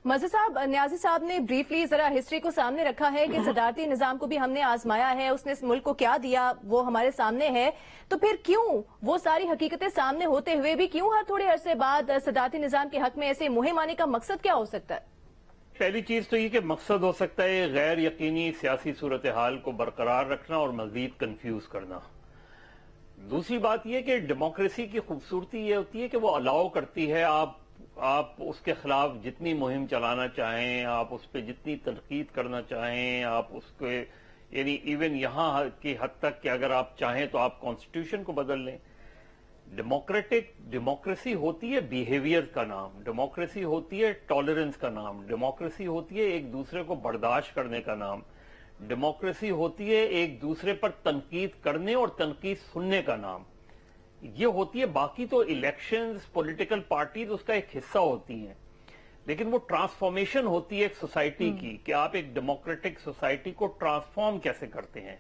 मज़हर साहब, न्याजी साहब ने ब्रीफली जरा हिस्ट्री को सामने रखा है कि सदारती निजाम को भी हमने आजमाया है, उसने इस मुल्क को क्या दिया वो हमारे सामने है। तो फिर क्यों वो सारी हकीकतें सामने होते हुए भी क्यों हर थोड़े अरसे बाद सदारती निजाम के हक में ऐसे मुहिम आने का मकसद क्या हो सकता है? पहली चीज तो ये कि मकसद हो सकता है गैर यकीनी सियासी सूरत हाल को बरकरार रखना और मजीद कंफ्यूज करना। दूसरी बात यह कि डेमोक्रेसी की खूबसूरती ये होती है कि वो अलाउ करती है आप उसके खिलाफ जितनी मुहिम चलाना चाहें, आप उस पर जितनी तनकीद करना चाहें, आप उसको यानी इवन यहां की हद तक कि अगर आप चाहें तो आप कॉन्स्टिट्यूशन को बदल लें। डेमोक्रेसी होती है बिहेवियर का नाम, डेमोक्रेसी होती है टॉलरेंस का नाम, डेमोक्रेसी होती है एक दूसरे को बर्दाश्त करने का नाम, डेमोक्रेसी होती है एक दूसरे पर तनकीद करने और तनकीद सुनने का नाम। ये होती है, बाकी तो इलेक्शंस, पॉलिटिकल पार्टीज उसका एक हिस्सा होती हैं, लेकिन वो ट्रांसफॉर्मेशन होती है एक सोसाइटी की कि आप एक डेमोक्रेटिक सोसाइटी को ट्रांसफॉर्म कैसे करते हैं।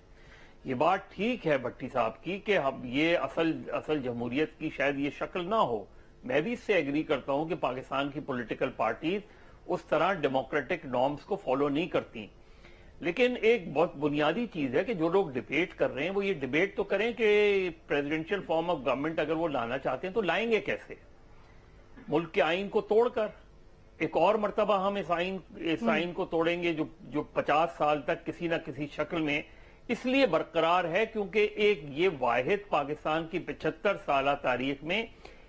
ये बात ठीक है भट्टी साहब की कि हम ये असल जमहूरियत की शायद ये शक्ल ना हो। मैं भी इससे एग्री करता हूं कि पाकिस्तान की पॉलिटिकल पार्टीज उस तरह डेमोक्रेटिक नॉर्म्स को फॉलो नहीं करती, लेकिन एक बहुत बुनियादी चीज है कि जो लोग डिबेट कर रहे हैं वो ये डिबेट तो करें कि प्रेसिडेंशियल फॉर्म ऑफ गवर्नमेंट अगर वो लाना चाहते हैं तो लाएंगे कैसे? मुल्क के आइन को तोड़कर एक और मर्तबा हम इस आइन को तोड़ेंगे जो 50 साल तक किसी ना किसी शक्ल में इसलिए बरकरार है क्योंकि एक ये वाहिद पाकिस्तान की 75 साल तारीख में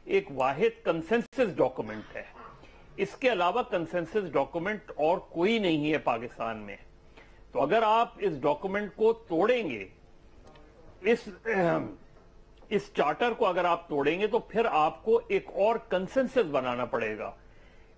एक वाहिद कंसेंसस डॉक्यूमेंट है। इसके अलावा कंसेंसस डॉक्यूमेंट और कोई नहीं है पाकिस्तान में। तो अगर आप इस डॉक्यूमेंट को तोड़ेंगे, इस चार्टर को अगर आप तोड़ेंगे तो फिर आपको एक और कंसेंसस बनाना पड़ेगा,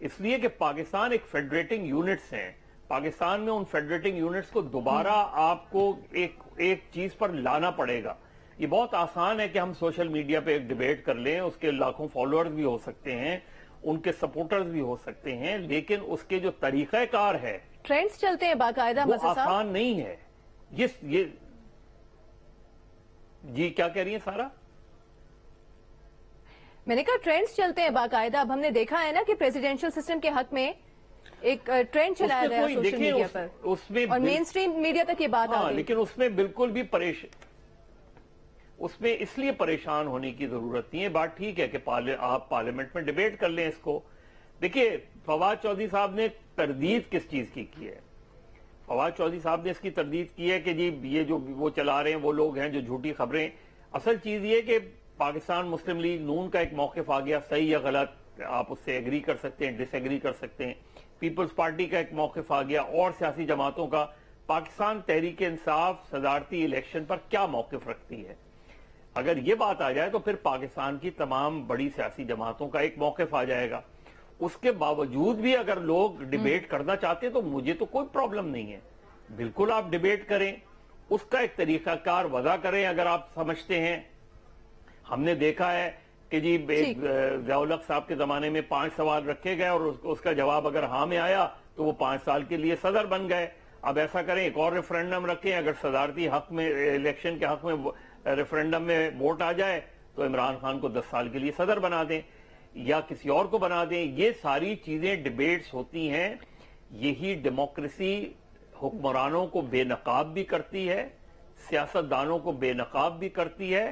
इसलिए कि पाकिस्तान एक फेडरेटिंग यूनिट्स हैं। पाकिस्तान में उन फेडरेटिंग यूनिट्स को दोबारा आपको एक चीज पर लाना पड़ेगा। ये बहुत आसान है कि हम सोशल मीडिया पे एक डिबेट कर लें, उसके लाखों फॉलोअर्स भी हो सकते हैं, उनके सपोर्टर्स भी हो सकते हैं, लेकिन उसके जो तरीकाकार है, ट्रेंड्स चलते हैं बाकायदा, वो आसान नहीं है। ये जी क्या कह रही है सारा? मैंने कहा ट्रेंड्स चलते हैं बाकायदा। अब हमने देखा है ना कि प्रेसिडेंशियल सिस्टम के हक में एक ट्रेंड चलाया गया सोशल मीडिया पर, उसमें और मेन स्ट्रीम मीडिया तक ये बात आ गई। लेकिन उसमें बिल्कुल भी उसमें इसलिए परेशान होने की जरूरत नहीं है। बात ठीक है कि आप पार्लियामेंट में डिबेट कर लें इसको। देखिए, फवाद चौधरी साहब ने तरदीद किस चीज की है? फवाद चौधरी साहब ने इसकी तरदीद की है कि जी ये जो वो चला रहे हैं वो लोग हैं जो झूठी खबरें। असल चीज ये कि पाकिस्तान मुस्लिम लीग नून का एक मौकिफ आ गया, सही या गलत आप उससे एग्री कर सकते हैं, डिसएग्री कर सकते हैं। पीपल्स पार्टी का एक मौकिफ आ गया और सियासी जमातों का। पाकिस्तान तहरीक इंसाफ सदारती इलेक्शन पर क्या मौकिफ रखती है? अगर ये बात आ जाए तो फिर पाकिस्तान की तमाम बड़ी सियासी जमातों का एक मौकिफ आ जाएगा। उसके बावजूद भी अगर लोग डिबेट करना चाहते हैं तो मुझे तो कोई प्रॉब्लम नहीं है, बिल्कुल आप डिबेट करें, उसका एक तरीकाकार वजह करें अगर आप समझते हैं। हमने देखा है कि जी ज़िया-उल-हक साहब के जमाने में 5 सवाल रखे गए और उसका जवाब अगर हाँ में आया तो वो 5 साल के लिए सदर बन गए। अब ऐसा करें, एक और रेफरेंडम रखें, अगर सदारती हक में इलेक्शन के हक में रेफरेंडम में वोट आ जाए तो इमरान खान को 10 साल के लिए सदर बना दें या किसी और को बना दें। ये सारी चीजें डिबेट्स होती हैं। यही डेमोक्रेसी हुक्मरानों को बेनकाब भी करती है, सियासतदानों को बेनकाब भी करती है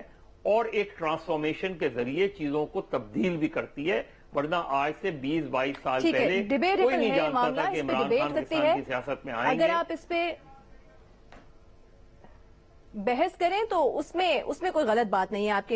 और एक ट्रांसफॉर्मेशन के जरिए चीजों को तब्दील भी करती है। वरना आज से 20-22 साल पहले कोई नहीं जानता था कि इमरान खान पाकिस्तान की सियासत में आएंगे। अगर आप इस पे बहस करें तो उसमें कोई गलत बात नहीं है आपके